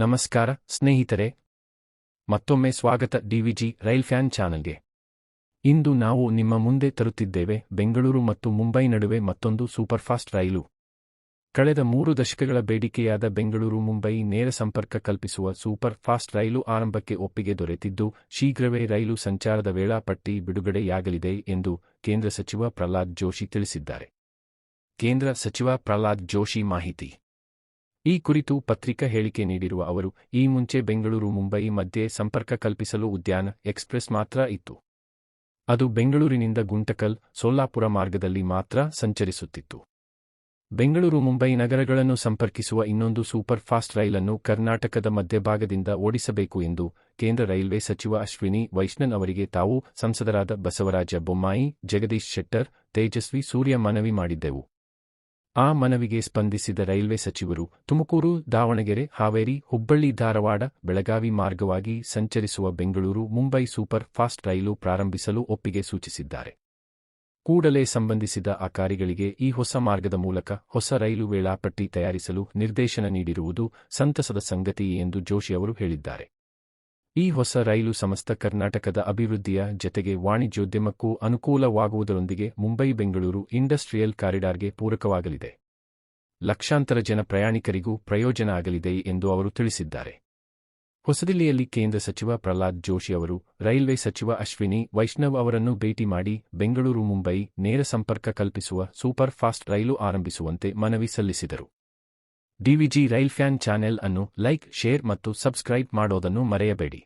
ನಮಸ್ಕಾರ ಸ್ನೇಹಿತರೆ, ಮತ್ತೊಮ್ಮೆ ಸ್ವಾಗತ ಡಿವಿಜಿ ರೈಲ್ ಫ್ಯಾನ್ ಚಾನಲ್ಗೆ. ಇಂದು ನಾವು ನಿಮ್ಮ ಮುಂದೆ ತರುತ್ತಿದ್ದೇವೆ ಬೆಂಗಳೂರು ಮತ್ತು ಮುಂಬೈ ನಡುವೆ ಮತ್ತೊಂದು ಸೂಪರ್ಫಾಸ್ಟ್ ರೈಲು. ಕಳೆದ 3 ದಶಕಗಳ ಬೇಡಿಕೆಯಾದ ಬೆಂಗಳೂರು ಮುಂಬೈ ನೇರ ಸಂಪರ್ಕ ಕಲ್ಪಿಸುವ ಸೂಪರ್ ಫಾಸ್ಟ್ ರೈಲು ಆರಂಭಕ್ಕೆ ಒಪ್ಪಿಗೆ ದೊರೆತಿದ್ದು, ಶೀಘ್ರವೇ ರೈಲು ಸಂಚಾರದ ವೇಳಾಪಟ್ಟಿ ಬಿಡುಗಡೆಯಾಗಲಿದೆ ಎಂದು ಕೇಂದ್ರ ಸಚಿವ ಪ್ರಹ್ಲಾದ್ ಜೋಶಿ ತಿಳಿಸಿದ್ದಾರೆ. ಕೇಂದ್ರ ಸಚಿವ ಪ್ರಹ್ಲಾದ್ ಜೋಶಿ ಮಾಹಿತಿ. ಈ ಕುರಿತು ಪತ್ರಿಕಾ ಹೇಳಿಕೆ ನೀಡಿರುವ ಅವರು, ಈ ಮುಂಚೆ ಬೆಂಗಳೂರು ಮುಂಬೈ ಮಧ್ಯೆ ಸಂಪರ್ಕ ಕಲ್ಪಿಸಲು ಉದ್ಯಾನ ಎಕ್ಸ್‌ಪ್ರೆಸ್ ಮಾತ್ರ ಇತ್ತು. ಅದು ಬೆಂಗಳೂರಿನಿಂದ ಗುಂಟಕಲ್, ಸೊಲ್ಲಾಪುರ ಮಾರ್ಗದಲ್ಲಿ ಮಾತ್ರ ಸಂಚರಿಸುತ್ತಿತ್ತು. ಬೆಂಗಳೂರು ಮುಂಬೈ ನಗರಗಳನ್ನು ಸಂಪರ್ಕಿಸುವ ಇನ್ನೊಂದು ಸೂಪರ್ ಫಾಸ್ಟ್ ರೈಲನ್ನು ಕರ್ನಾಟಕದ ಮಧ್ಯಭಾಗದಿಂದ ಓಡಿಸಬೇಕು ಎಂದು ಕೇಂದ್ರ ರೈಲ್ವೆ ಸಚಿವ ಅಶ್ವಿನಿ ವೈಷ್ಣವ್ ಅವರಿಗೆ ತಾವು ಸಂಸದರಾದ ಬಸವರಾಜ ಬೊಮ್ಮಾಯಿ, ಜಗದೀಶ್ ಶೆಟ್ಟರ್, ತೇಜಸ್ವಿ ಸೂರ್ಯ ಮನವಿ ಮಾಡಿದ್ದೆವು. ಆ ಮನವಿಗೆ ಸ್ಪಂದಿಸಿದ ರೈಲ್ವೆ ಸಚಿವರು ತುಮಕೂರು, ದಾವಣಗೆರೆ, ಹಾವೇರಿ, ಹುಬ್ಬಳ್ಳಿ, ಧಾರವಾಡ, ಬೆಳಗಾವಿ ಮಾರ್ಗವಾಗಿ ಸಂಚರಿಸುವ ಬೆಂಗಳೂರು ಮುಂಬೈ ಸೂಪರ್ ಫಾಸ್ಟ್ ರೈಲು ಪ್ರಾರಂಭಿಸಲು ಒಪ್ಪಿಗೆ ಸೂಚಿಸಿದ್ದಾರೆ. ಕೂಡಲೇ ಸಂಬಂಧಿಸಿದ ಅಧಿಕಾರಿಗಳಿಗೆ ಈ ಹೊಸ ಮಾರ್ಗದ ಮೂಲಕ ಹೊಸ ರೈಲು ವೇಳಾಪಟ್ಟಿ ತಯಾರಿಸಲು ನಿರ್ದೇಶನ ನೀಡಿರುವುದು ಸಂತಸದ ಸಂಗತಿ ಎಂದು ಜೋಶಿ ಅವರು ಹೇಳಿದ್ದಾರೆ. ಈ ಹೊಸ ರೈಲು ಸಮಸ್ತ ಕರ್ನಾಟಕದ ಅಭಿವೃದ್ಧಿಯ ಜತೆಗೆ ವಾಣಿಜ್ಯೋದ್ಯಮಕ್ಕೂ ಅನುಕೂಲವಾಗುವುದರೊಂದಿಗೆ ಮುಂಬೈ-ಬೆಂಗಳೂರು ಇಂಡಸ್ಟ್ರಿಯಲ್ ಕಾರಿಡಾರ್ಗೆ ಪೂರಕವಾಗಲಿದೆ. ಲಕ್ಷಾಂತರ ಜನ ಪ್ರಯಾಣಿಕರಿಗೂ ಪ್ರಯೋಜನ ಆಗಲಿದೆ ಎಂದು ಅವರು ತಿಳಿಸಿದ್ದಾರೆ. ಹೊಸದಿಲ್ಲಿಯಲ್ಲಿ ಕೇಂದ್ರ ಸಚಿವ ಪ್ರಹ್ಲಾದ್ ಜೋಶಿ ಅವರು ರೈಲ್ವೆ ಸಚಿವ ಅಶ್ವಿನಿ ವೈಷ್ಣವ್ ಅವರನ್ನು ಭೇಟಿ ಮಾಡಿ ಬೆಂಗಳೂರು ಮುಂಬೈ ನೇರ ಸಂಪರ್ಕ ಕಲ್ಪಿಸುವ ಸೂಪರ್ ಫಾಸ್ಟ್ ರೈಲು ಆರಂಭಿಸುವಂತೆ ಮನವಿ ಸಲ್ಲಿಸಿದರು. ಡಿವಿಜಿ ರೈಲ್ ಫ್ಯಾನ್ ಚಾನೆಲ್ ಅನ್ನು ಲೈಕ್, ಶೇರ್ ಮತ್ತು ಸಬ್ಸ್ಕ್ರೈಬ್ ಮಾಡೋದನ್ನು ಮರೆಯಬೇಡಿ.